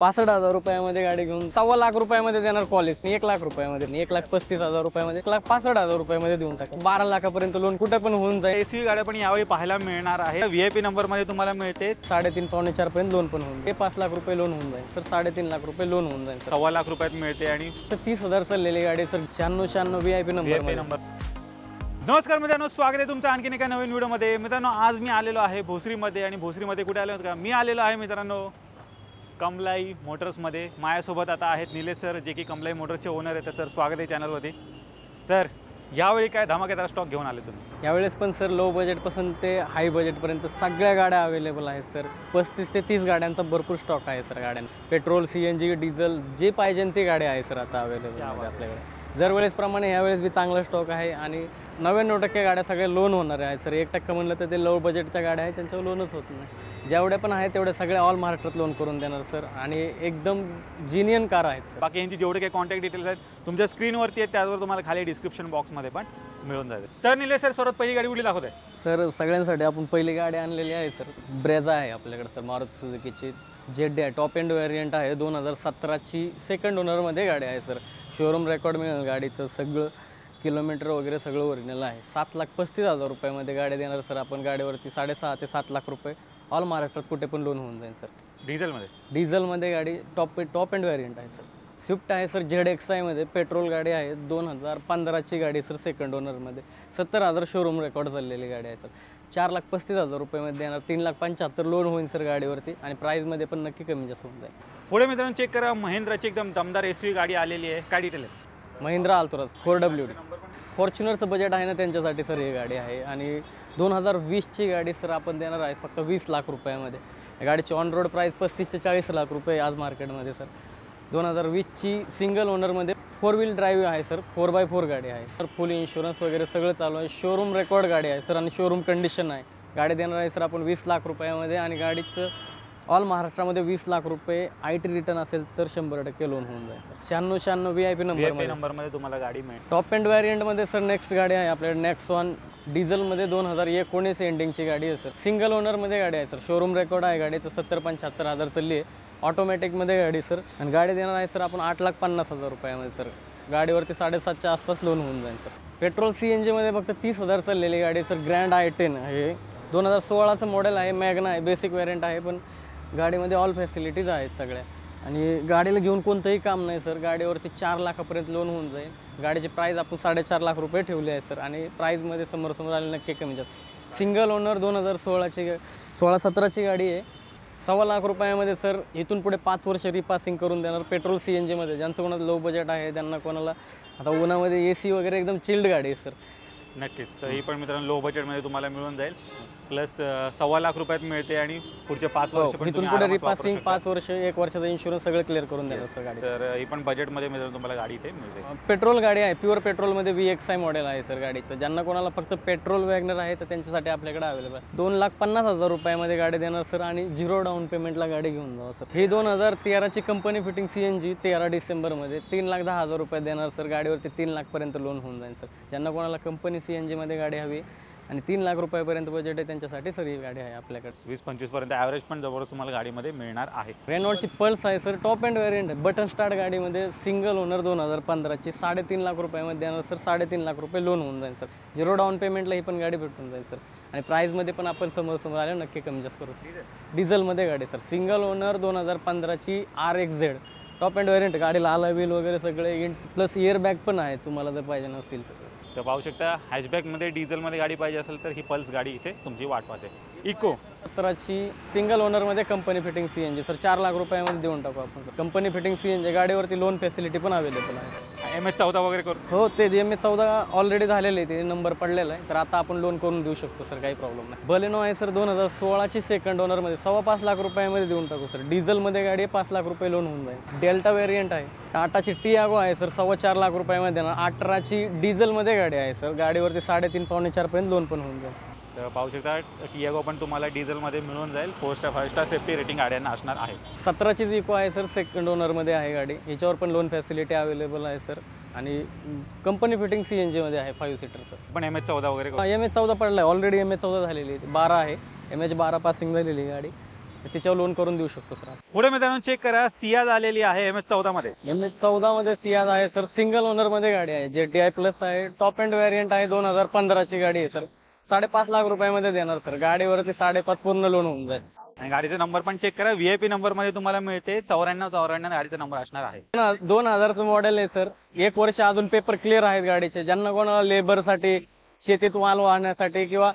65,000 रुपयामध्ये गाडी घेऊन 1.25 लाख रुपयामध्ये देणार कॉलेज, 1 लाख रुपयामध्ये, 1,35,000 रुपयामध्ये, 1,65,000 रुपयामध्ये देऊन टाका. 12 लाखापर्यंत लोन कुठे पण होऊन जाईल. एसी गाड्या पण यावेळी पाहायला मिळणार आहे. VIP नंबरमध्ये तुम्हाला मिळते 3.5 पावणे 4 पर्यंत लोन पण होऊन जाईल. 5 लाख रुपये लोन होऊन जाईल सर, 3.5 लाख रुपये लोन होऊन जाईल सर. 1.25 लाख रुपयात मिळते आणि 30,000 चाललेली गाडी सर, 96 VIP नंबर. नमस्कार मित्रांनो, स्वागत आहे तुमचं आणखीन एका नवीन व्हिडिओमध्ये. मित्रांनो, आज मी आलेलो आहे भोसरीमध्ये आणि भोसरीमध्ये कुठे आलो का, मी आलेलो आहे मित्रांनो कमलाई मोटर्समध्ये. माझ्यासोबत आता आहेत निलेश सर, जे की कमलाई मोटर्सचे ओनर आहेत. सर स्वागत आहे चॅनलवरती. सर यावेळी काय धमाकेदार स्टॉक घेऊन आले तुम्ही? यावेळेस पण सर लो बजेटपासून ते हाय बजेटपर्यंत सगळ्या गाड्या अवेलेबल आहेत सर. 35 ते 30 गाड्यांचा भरपूर स्टॉक आहे सर. गाड्यांना पेट्रोल, CNG, डिझेल जे पाहिजे ते गाड्या आहे सर आता अवेलेबल आपल्याकडे. दरवेळेसप्रमाणे यावेळेस बी चांगला स्टॉक आहे आणि 99% गाड्या सगळ्या लोन होणार आहेत सर. 1% म्हणलं तर ते लो बजेटच्या गाड्या आहेत, त्यांच्यावर लोनच होत नाही. जेवढ्या पण आहेत तेवढ्या सगळ्या ऑल महाराष्ट्रात लोन करून देणार सर आणि एकदम जिनियन कार आहेत सर. बाकी यांची जेवढे काही कॉन्टॅक्ट डिटेल्स आहेत तुमच्या स्क्रीनवरती आहेत, त्यावर तुम्हाला खाली डिस्क्रिप्शन बॉक्समध्ये पण मिळून जाईल. तर निलेश सर, सर्वात पहिली गाडी कुठली दाखवत आहे? सर सगळ्यांसाठी आपण पहिली गाडी आणलेली आहे सर, ब्रेझा आहे आपल्याकडे सर, मारुती सुझुकीची जेड आहे. टॉप एंड व्हेरियंट आहे. 2017ची सेकंड ओनरमध्ये गाडी आहे सर. शोरूम रेकॉर्ड मिळेल गाडीचं, सगळं किलोमीटर वगैरे सगळं ओरिजिनल आहे. 7,35,000 रुपयामध्ये गाडी देणार सर आपण. गाडीवरती 6.5 ते 7 लाख रुपये ऑल महाराष्ट्रात कुठे पण लोन होऊन जाईल सर. डिझेलमध्ये गाडी टॉप एंड व्हेरियंट आहे सर. स्विफ्ट आहे सर, ZXI पेट्रोल गाडी आहे. 2015ची गाडी सर, सेकंड ओनरमध्ये. 70,000 शोरूम रेकॉर्ड झालेली गाडी आहे सर. 4,35,000 रुपयामध्ये देणार. 3,75,000 लोन होईल सर गाडीवरती आणि प्राईजमध्ये पण नक्की कमी जास्त होऊन जाईल. पुढे मित्रांनो चेक करा, महिंद्राची एकदम दमदार SUV गाडी आलेली आहे. काय डिटेल आहे? महिंद्रा अल्टोराज 4WD. फॉर्च्युनरचं बजेट आहे ना त्यांच्यासाठी सर ही गाडी आहे. आणि 2020ची गाडी सर आपण देणार आहे फक्त 20 लाख रुपयामध्ये. गाडीची ऑन रोड प्राईस 35 ते 40 लाख रुपये आज मार्केटमध्ये सर. 2020ची सिंगल ओनरमध्ये 4 व्हील ड्राईव्ह आहे सर. 4x4 गाडी आहे सर. फुल इन्शुरन्स वगैरे सगळं चालू आहे. शोरूम रेकॉर्ड गाडी आहे सर आणि शोरूम कंडिशन आहे. गाडी देणार आहे सर आपण 20 लाख रुपयामध्ये आणि गाडीचं ऑल महाराष्ट्रामध्ये 20 लाख रुपये IT रिटर्न असेल तर 100% लोन होऊन जाईल सर. 96 VIP नंबरमध्ये तुम्हाला गाडी मिळेल. टॉप एंड व्हेरियंटमध्ये सर नेक्स्ट गाडी आहे आपल्याकडे नेक्सॉन डिझेलमध्ये. 2019 एंडिंगची गाडी आहे सर. सिंगल ओनरमध्ये गाडी आहे सर. शोरूम रेकॉर्ड आहे गाडीचं. 70-75,000 चालली आहे. ऑटोमॅटिकमध्ये गाडी सर आणि गाडी देणार आहे सर आपण 8,50,000 रुपयामध्ये सर. गाडीवरती 7.5च्या आसपास लोन होऊन जाईल सर. पेट्रोल CNGमध्ये फक्त 30,000 चाललेली गाडी सर. ग्रँड i10 हे 2016चं मॉडेल आहे. मॅग्ना आहे, बेसिक व्हेरियंट आहे, पण गाडीमध्ये ऑल फॅसिलिटीज आहेत सगळ्या आणि गाडीला घेऊन कोणतंही काम नाही सर. गाडीवरती 4 लाखापर्यंत लोन होऊन जाईल. गाडीची प्राईस आपण 4.5 लाख रुपये ठेवली आहे सर आणि प्राईजमध्ये समोर आले नक्की कमी जात. सिंगल ओनर 2016-17ची गाडी आहे. 1.25 लाख रुपयामध्ये सर. इथून पुढे 5 वर्ष रिपासिंग करून देणार. पेट्रोल CNGमध्ये ज्यांचं कोणाला लो बजेट आहे त्यांना, कोणाला आता उन्हामध्ये AC वगैरे एकदम चिल्ड गाडी आहे सर. नक्कीच. तर ही पण मित्रांनो लो बजेटमध्ये तुम्हाला मिळून जाईल. प्लस 1.25 लाख रुपयात मिळते आणि पुढचे 5 वर्ष पण इथून पुढे रिपासिंग 5 वर्ष, 1 वर्षाचा इन्शुरन्स सगळं क्लिअर करून देणार सर गाडी. तर ही पण बजेटमध्ये मिळून तुम्हाला गाडी इथे मिळते. पेट्रोल गाडी आहे. प्युअर पेट्रोलमध्ये VXI मॉडेल आहे सर गाडीचं. ज्यांना कोणाला फक्त पेट्रोल वॅगनर आहे तर त्यांच्यासाठी आपल्याकडे अवेलेबल आहे. 2,50,000 रुपयामध्ये गाडी देणार सर आणि 0 डाऊन पेमेंटला गाडी घेऊन जावं सर. ही 2013ची कंपनी फिटिंग CNG 13 डिसेंबरमध्ये 3,10,000 रुपये देणार सर. गाडीवरती 3 लाखपर्यंत लोन होऊन जाईल सर. ज्यांना कोणाला कंपनी CNGमध्ये गाडी हवी आणि 3 लाख रुपयापर्यंत बजेट आहे त्यांच्यासाठी सर ही गाडी आहे आपल्याकडे. 20-25 पर्यंत ॲव्हरेज पण जवळच तुम्हाला गाडीमध्ये मिळणार आहे. रेनॉल्टची पल्स आहे सर. टॉप एंड व्हेरियंट आहे. बटन स्टार्ट गाडीमध्ये. सिंगल ओनर 2015ची 3.5 लाख रुपयामध्ये देणार सर. 3.5 लाख रुपये लोन होऊन जाईल सर. 0 डाऊन पेमेंटला ही पण गाडी भेटून जाईल सर आणि प्राईजमध्ये पण आपण समोर आले नक्की कमी जास्त करू. डिझेलमध्ये गाडी सर. सिंगल ओनर 2015ची RXZ टॉप एंड व्हेरियंट. गाडीला अलॉय व्हील वगैरे सगळे प्लस एअरबॅग पण आहे तुम्हाला जर पाहिजे नसतील तर. तर पाहू शकता, हॅशबॅकमध्ये डिझेलमध्ये गाडी पाहिजे असेल तर ही पल्स गाडी इथे तुमची वाट पाहते. इको 17ची सिंगल ओनरमध्ये company fitting CNG sir. 4 lakh रुपयामध्ये देऊन टाकू आपण सर. कंपनी फिटिंग CNG गाडीवरती लोन फॅसिलिटी पण अवेलेबल आहे. MS14 वगैरे करू? हो, ते MS14 ऑलरेडी झालेले आहे. ते नंबर पडलेला आहे तर आता आपण लोन करून देऊ शकतो सर, काही प्रॉब्लेम नाही. बलेनो आहे सर. 2016ची सेकंड ओनरमध्ये 5.25 लाख रुपयामध्ये देऊन टाकू सर. डिझेलमध्ये गाडी आहे. 5 लाख रुपये लोन होऊन जाईल. डेल्टा व्हेरियंट आहे. टाटाची टियागो आहे सर. 4.25 लाख रुपयामध्ये देणार. 18ची डिझेलमध्ये गाडी आहे सर. गाडीवरती 3.5 पावणे 4 पर्यंत लोन पण होऊन जाईल. तर पाहू शकता, टियागो पण तुम्हाला डिझेलमध्ये मिळून जाईल. 4 स्टार 5 स्टार सेफ्टी रेटिंग गाड्यांना असणार आहे. 17चीच इको आहे सर. सेकंड ओनरमध्ये आहे गाडी. याच्यावर पण लोन फॅसिलिटी अवेलेबल आहे सर आणि कंपनी फिटिंग CNGमध्ये आहे 5 सीटर सर. पण MS14 वगैरे? MS14 पडला आहे ऑलरेडी. MS14 झालेली आहे. 12 आहे. MH12 पासिंग झालेली गाडी. तिच्यावर लोन करून देऊ शकतो सर. पुढे मित्रांनो चेक करा, सियाज आलेली आहे MS14 मध्ये. MS14 मध्ये सियाज आहे सर. सिंगल ओनर मध्ये गाडी आहे. JTI प्लस आहे. टॉप एंड व्हेरियंट आहे. 2015 ची गाडी आहे सर. 5.5 लाख रुपयामध्ये देणार सर. गाडीवरती 5.5 पूर्ण लोन होऊन जाईल. आणि गाडीचा नंबर पण चेक करा, VIP नंबर मध्ये तुम्हाला मिळते. 9494 गाडीचा नंबर असणार आहे. 2000चं मॉडेल आहे सर. 1 वर्ष अजून पेपर क्लिअर आहेत गाडीचे. ज्यांना कोणाला लेबरसाठी, शेतीत माल वाहण्यासाठी किंवा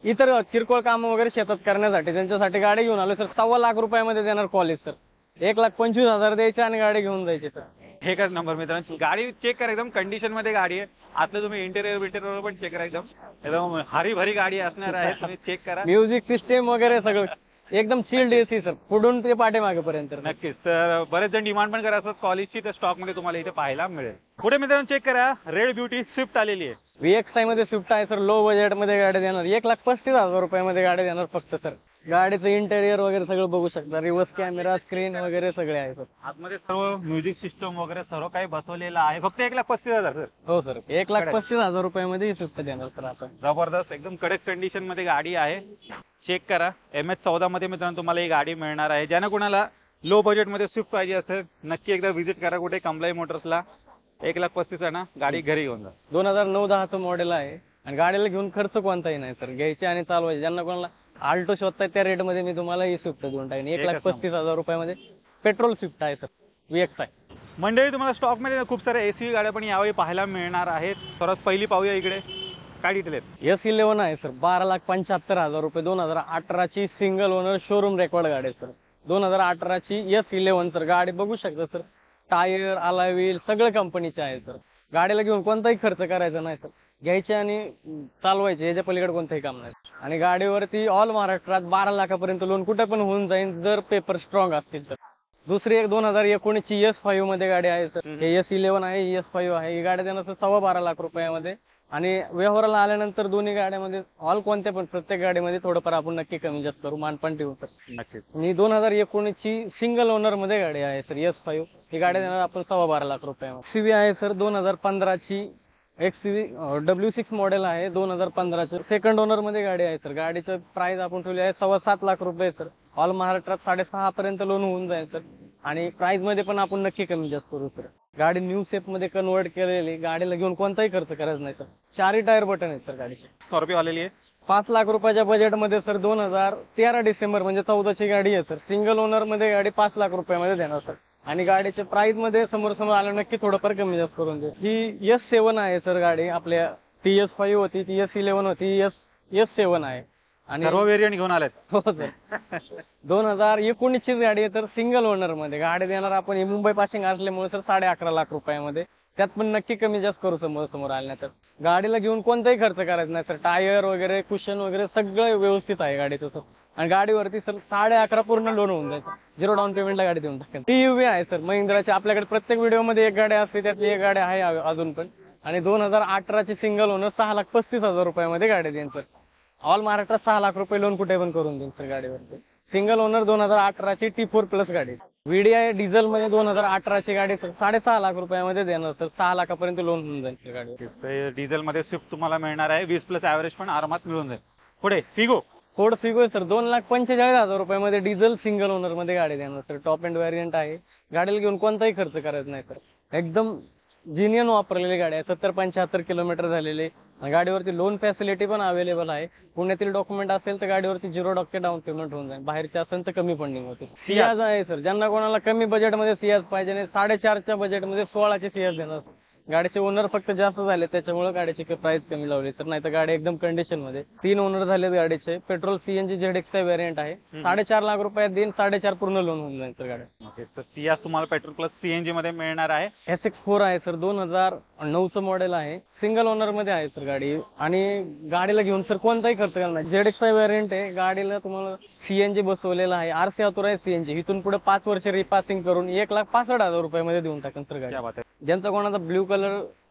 इतर किरकोळ काम वगैरे शेतात करण्यासाठी त्यांच्यासाठी गाडी घेऊन आलो सर. 1.25 लाख रुपयामध्ये देणार कॉलेज सर. 1,25,000 द्यायचे आणि गाडी घेऊन जायची सर. एकच नंबर मित्रांनो. गाडी चेक करा, एकदम कंडिशन मध्ये गाडी आहे. आतलं तुम्ही इंटेरियर पण चेक करा, एकदम हरी भरी गाडी असणार आहे. तुम्ही चेक करा. म्युझिक सिस्टीम वगैरे सगळं एकदम चिल्ड AC सर. पुढून ते पाठीमागेपर्यंत. नक्कीच. तर बरेच जण डिमांड पण करत असतात कॉलेजची, तर स्टॉक मध्ये तुम्हाला इथे पाहायला मिळेल. पुढे मित्रांनो चेक करा, रेड ब्युटी स्विफ्ट आलेली आहे. VXI मध्ये स्विफ्ट आहे सर. लो बजेट मध्ये गाडी देणार. 1,35,000 रुपयामध्ये गाडी देणार फक्त सर. गाडीचं इंटेरियर वगैरे सगळं बघू शकता. रिव्हर्स कॅमेरा, स्क्रीन वगैरे सगळे आहे सर. आतमध्ये सर्व म्युझिक सिस्टम वगैरे सर्व काही बसवलेलं आहे. फक्त 1,35,000 सर. हो सर. 1,35,000 रुपयामध्ये ही स्विफ्ट देणार सर आपण. जबरदस्त, एकदम कडक कंडिशन मध्ये गाडी आहे. चेक करा, MS14 मध्ये मित्रांनो तुम्हाला ही गाडी मिळणार आहे. ज्यांना कोणाला लो बजेट मध्ये स्विफ्ट पाहिजे असेल, नक्की एकदा व्हिजिट करा कुठे, कमलाई मोटर्सला. 1,35,000 गाडी घरी घेऊन जा. 2009-10चं मॉडेल आहे आणि गाडीला घेऊन खर्च कोणताही नाही सर. घ्यायचे आणि चालवायचे. ज्यांना कोणाला आल्टो शोधताय त्या रेट मध्ये मी तुम्हाला ही स्विफ्ट देऊन टाकेन. 1,35,000 रुपयामध्ये पेट्रोल स्विफ्ट आहे सर. VXI. मंडळी, तुम्हाला स्टॉक मध्ये खूप साऱ्या SUV गाड्या पण यावेळी पाहायला मिळणार आहेत. सर्वात पहिली पाहूया इकडे काय डिटेल आहेत. S11 आहे सर. 12,75,000 रुपये. 2018 ची सिंगल ओनर शोरूम रेकॉर्ड गाडी आहे सर. 2018 ची S11 सर. गाडी बघू शकता सर. टायर, अलॉय व्हील सगळं कंपनीचे आहे सर. गाडीला घेऊन कोणताही खर्च करायचा नाही सर. घ्यायचे आणि चालवायचे, याच्या पलीकडे कोणतंही काम नाही. आणि गाडीवरती ऑल महाराष्ट्रात 12 लाखापर्यंत लोन कुठे पण होऊन जाईल जर पेपर स्ट्रॉंग असतील तर. दुसरी एक 2019 ची S5 मध्ये गाडी आहे सर. हे S11 आहे, ही S5 आहे. ही गाडी देणार सर 12.25 लाख रुपयामध्ये. आणि व्यवहाराला आल्यानंतर दोन्ही गाड्यामध्ये ऑल कोणत्या पण प्रत्येक गाडीमध्ये थोडंफार आपण नक्की कमी जास्त करू, मानपण ठेवू सर. नक्कीच. आणि 2019 ची सिंगल ओनर मध्ये गाडी आहे सर. S5 ही गाडी देणार आपण 12.25 लाख रुपयामध्ये. XUV आहे सर. 2015 ची XUV W6 मॉडेल आहे. 2015 चं सेकंड ओनर मध्ये गाडी आहे सर. गाडीचं प्राइस आपण ठेवली आहे 7.25 लाख रुपये सर. ऑल महाराष्ट्रात 6.5 पर्यंत लोन होऊन जाईल सर. आणि प्राइस मध्ये पण आपण नक्की कमी जास्त करू सर. गाडी न्यू शेप मध्ये कन्वर्ट केलेली. गाडीला घेऊन कोणताही खर्च करायचा नाही सर. 4ही टायर बटन आहेत सर गाडीचे. स्कॉर्पिओ आलेली आहे 5 लाख रुपयाच्या बजेट मध्ये सर. 2013 डिसेंबर म्हणजे 14 ची गाडी आहे सर. सिंगल ओनर मध्ये गाडी 5 लाख रुपयामध्ये देणार सर. आणि गाडीच्या प्राइस मध्ये समोर आलं नक्की थोडंफार कमी जास्त करून देऊ. ही S7 आहे सर गाडी. आपल्या ती S5 होती, ती S11 होती, S7 आहे. आणि सर्व व्हेरियंट घेऊन आलेत. हो सर. 2019 ची गाडी आहे तर सिंगल ओनर मध्ये गाडी देणार आपण. ही मुंबई पासिंग असल्यामुळे सर 11.5 लाख रुपयामध्ये. त्यात पण नक्की कमी जास्त करू समोर आले नाही तर. गाडीला घेऊन कोणताही खर्च करायचा नाही सर. टायर वगैरे, कुशन वगैरे सगळं व्यवस्थित आहे गाडीचं सर. आणि गाडीवरती सर 11.5 पूर्ण लोन होऊन जायचं. 0 डाऊन पेमेंटला गाडी देऊन टाकेल. PUV आहे सर महिंद्राची. आपल्याकडे प्रत्येक व्हिडिओमध्ये एक गाडी असते, त्यातली एक गाडी आहे अजून पण. आणि 2018 ची सिंगल ओनर 6,35,000 रुपयामध्ये गाडी देईन सर. ऑल महाराष्ट्रात 6 लाख रुपये लोन कुठे पण करून देईन सर गाडीवरती. सिंगल ओनर 2018 ची T4 प्लस गाडी. VDI डिझेल मध्ये 2018 ची गाडी सर 6.5 लाख रुपयामध्ये देणार सर. 6 लाखापर्यंत लोन होऊन जाईल सर गाडीवर. डिझेल मध्ये स्विफ्ट तुम्हाला मिळणार आहे. 20+ ऍव्हरेज पण आरामात मिळून जाईल. पुढे फिगो. Ford Figo sir. 2,45,000 रुपयामध्ये डिझेल सिंगल ओनर मध्ये गाडी देणार सर. टॉप एंड व्हेरियंट आहे. गाडीला घेऊन कोणताही खर्च करायचा नाही सर. एकदम जिनियन वापरलेली गाडी आहे. 70-75 किलोमीटर झालेली. गाडीवरती लोन फॅसिलिटी पण अवेलेबल आहे. पुण्यातील डॉक्युमेंट असेल तर गाडीवरती 0% डाऊन पेमेंट होऊन जाईल. बाहेरच्या असेल तर कमी फंडिंग होते. सियाज आहे सर. ज्यांना कोणाला कमी बजेटमध्ये सियाज पाहिजे नाही, 4.5च्या बजेटमध्ये 16चे सियाज देणार. गाडीचे ओनर फक्त जास्त झाले त्याच्यामुळे गाडीची प्राइस कमी लावली सर. नाही तर गाडी एकदम कंडिशन मध्ये. 3 ओनर झाले गाडीचे. पेट्रोल CNG ZXI व्हेरियंट आहे. 4.5 लाख रुपयात देईन. 4.5 पूर्ण लोन होऊन जाईल सर गाडी. तर सियाज तुम्हाला पेट्रोल प्लस CNG मध्ये मिळणार आहे. SX4 आहे सर. 2009चं मॉडेल आहे. सिंगल ओनर मध्ये आहे सर गाडी. आणि गाडीला घेऊन सर कोणताही खर्च करणार नाही. ZXI व्हेरियंट आहे. गाडीला तुम्हाला CNG बसवलेला आहे. RC authorise CNG. इथून पुढे 5 वर्ष रिपासिंग करून 1,65,000 रुपयामध्ये देऊन टाकेन सर गाडी. ज्यांचा कोणाचा ब्ल्यू कलर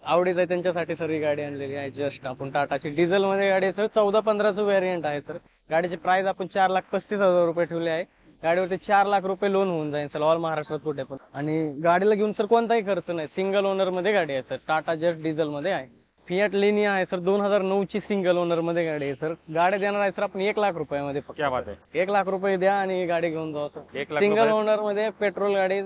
आवडीच आहे त्यांच्यासाठी सर ही गाडी आणलेली आहे. जस्ट आपण टाटाची डिझेल मध्ये गाडी आहे सर. 14-15चं व्हेरियंट आहे सर. गाडीची प्राइस आपण 4,35,000 रुपये ठेवले आहे. गाडीवरती 4 लाख रुपये लोन होऊन जाईल सर ऑल महाराष्ट्रात कुठे पण. आणि गाडीला घेऊन सर कोणताही खर्च नाही. सिंगल ओनर मध्ये गाडी आहे सर. टाटा जस्ट डिझेल मध्ये आहे. फियाट लिनिया आहे सर, 2009ची सिंगल ओनर मध्ये गाडी आहे सर. गाडी देणार आहे सर आपण 1 लाख रुपयामध्ये फक्त. क्या बात आहे. 1 लाख रुपये द्या आणि ही गाडी घेऊन जाऊ सर. 1 लाख सिंगल रुपये. ओनर मध्ये पेट्रोल गाडी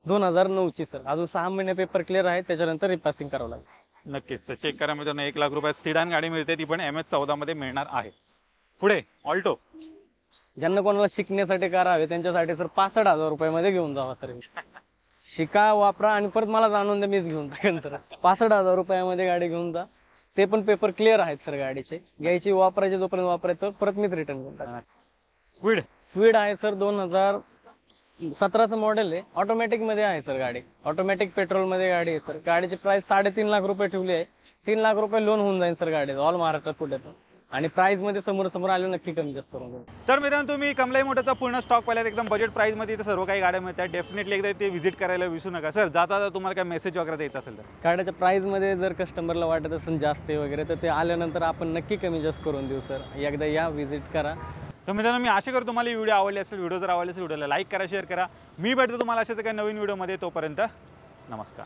2009ची सर. अजून 6 महिने पेपर क्लिअर आहे, त्याच्यानंतर रिपासिंग करावं लागेल. नक्कीच. तर चेक करा मित्रांनो, 1 लाख रुपयात सिडान गाडी मिळते, ती पण MS14 मध्ये मिळणार आहे. पुढे ऑल्टो. ज्यांना कोणाला शिकण्यासाठी कार हवे त्यांच्यासाठी सर 65,000 रुपयामध्ये घेऊन जावा सर. शिका, वापरा आणि परत मला जाणून द्या, मीच घेऊन टाकेन सर. 65,000 रुपयामध्ये गाडी घेऊन जा. ते पण पेपर क्लिअर आहेत सर गाडीचे. घ्यायची, वापरायची, जोपर्यंत वापरायचं परत मीच रिटर्न घेऊन टाकेन. क्विड. स्पीड आहे सर 2017चं मॉडेल आहे. ऑटोमॅटिक मध्ये आहे सर गाडी. ऑटोमॅटिक पेट्रोल मध्ये गाडी आहे सर. गाडीची प्राइस 3.5 लाख रुपये ठेवली आहे. 3 लाख रुपये लोन होऊन जाईल सर गाडीचं ऑल महाराष्ट्रात कुठे पण. आणि प्राइस मध्ये समोर आलो नक्की कमी जास्त करून देऊ. तर मित्रांनो, तुम्ही कमलाई मोटरचा पूर्ण स्टॉक पाहिलात, एकदम बजेट प्राइस मध्ये इथे सर्व काही गाड्या मिळतात. डेफिनेटली एकदा ते व्हिजिट करायला विसरू नका. सर जाता तुम्हाला काय मेसेज वगैरे द्यायचा असेल तर? गाड्याच्या प्राइस मध्ये जर कस्टमरला वाटत असेल जास्त आहे वगैरे तर ते आल्यानंतर आपण नक्की कमी जास्त करून देऊ सर. एकदा या, व्हिजिट करा. तर मित्रांनो, मी आशा करतो तुम्हाला व्हिडिओ आवडले असेल. व्हिडिओ जर आवडले असेल व्हिडिओला लाईक करा, शेअर करा. मी भेटतो तुम्हाला अशाच काही नवीन व्हिडिओमध्ये. तोपर्यंत नमस्कार.